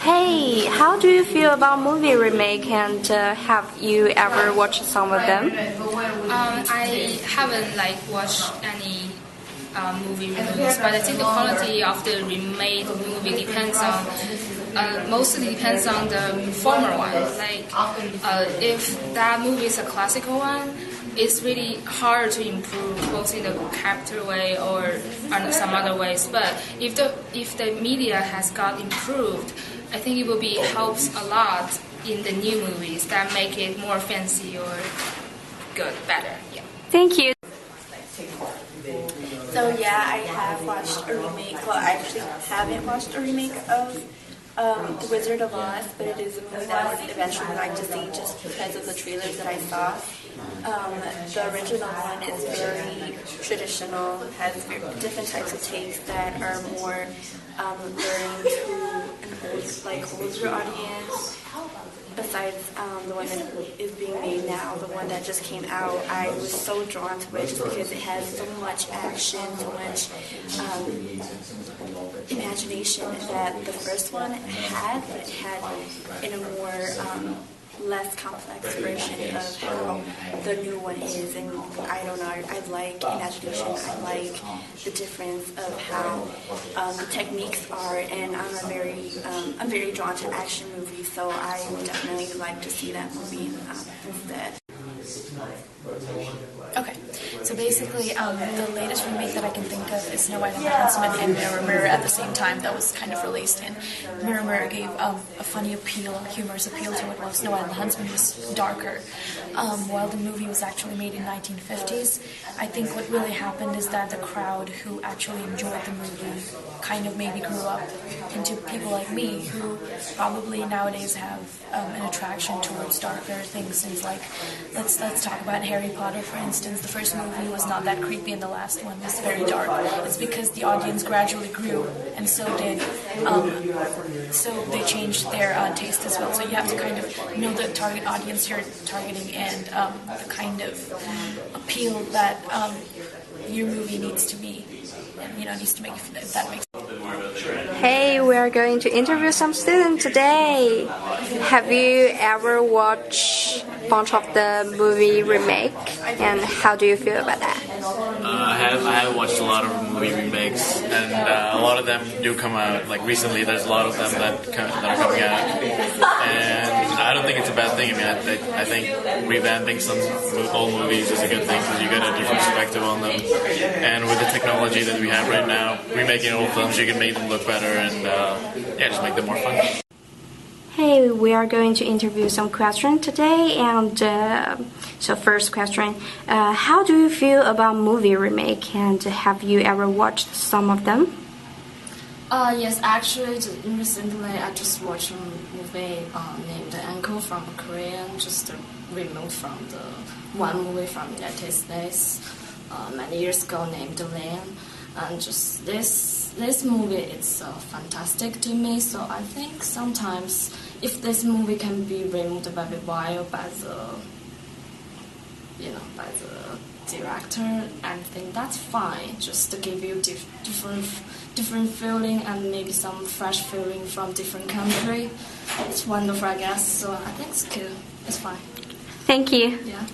Hey, how do you feel about movie remake and have you ever watched some of them? I haven't watched any movie remakes, but I think the quality of the remade movie mostly depends on the former one. If that movie is a classical one, it's really hard to improve both in the character way or on some other ways. But if the media has got improved, I think it will be helps a lot in the new movies that make it more fancy or good, better. Yeah. Thank you. So yeah, I have watched a remake. Well, I actually haven't watched a remake of The Wizard of Oz, but it is a movie that I would eventually like to see just because of the trailers that I saw. The original one is very traditional, has different types of takes that are more learning to an older audience. Besides the one that is being made now, the one that just came out, I was so drawn to it just because it has so much action, so much imagination that the first one had, but it had in a more less complex version of how the new one is. And I don't know, I like imagination, I like the difference of how the techniques are, and I'm very drawn to action movies, so I would definitely like to see that movie instead. Okay, so basically the latest remake that I can think of is Snow White and the Huntsman and Mirror Mirror at the same time that was kind of released, and Mirror Mirror gave a funny appeal, humorous appeal to it, while Snow White and the Huntsman was darker. While the movie was actually made in 1950s, I think what really happened is that the crowd who actually enjoyed the movie kind of maybe grew up into people like me who probably nowadays have an attraction towards darker things like let's talk about Harry Potter, for instance. The first movie was not that creepy and the last one was very dark. It's because the audience gradually grew, and so did so they changed their taste as well. So you have to kind of know the target audience you're targeting and the kind of appeal that your movie needs to be, needs to make, if that makes sense. Hey, we are going to interview some students today. Have you ever watched a bunch of the movie remake, and how do you feel about that? I have watched a lot of movie remakes, and a lot of them do come out. Like recently, there's a lot of them that are coming out, and I don't think it's a bad thing. I mean, I think revamping some old movies is a good thing because you get a different perspective on them. And with the technology that we have right now, remaking old films, you can make them look better and just make them more fun. Hey, we are going to interview some questions today, and so first question, how do you feel about movie remake, and have you ever watched some of them? Yes, actually, recently I just watched a movie named Uncle from Korean, just removed from the one movie from United States many years ago named Land, and just this movie is fantastic to me. So I think sometimes if this movie can be removed very well by the director, I think that's fine. Just to give you different feeling and maybe some fresh feeling from different country. It's wonderful, I guess. So I think it's cool. It's fine. Thank you. Yeah.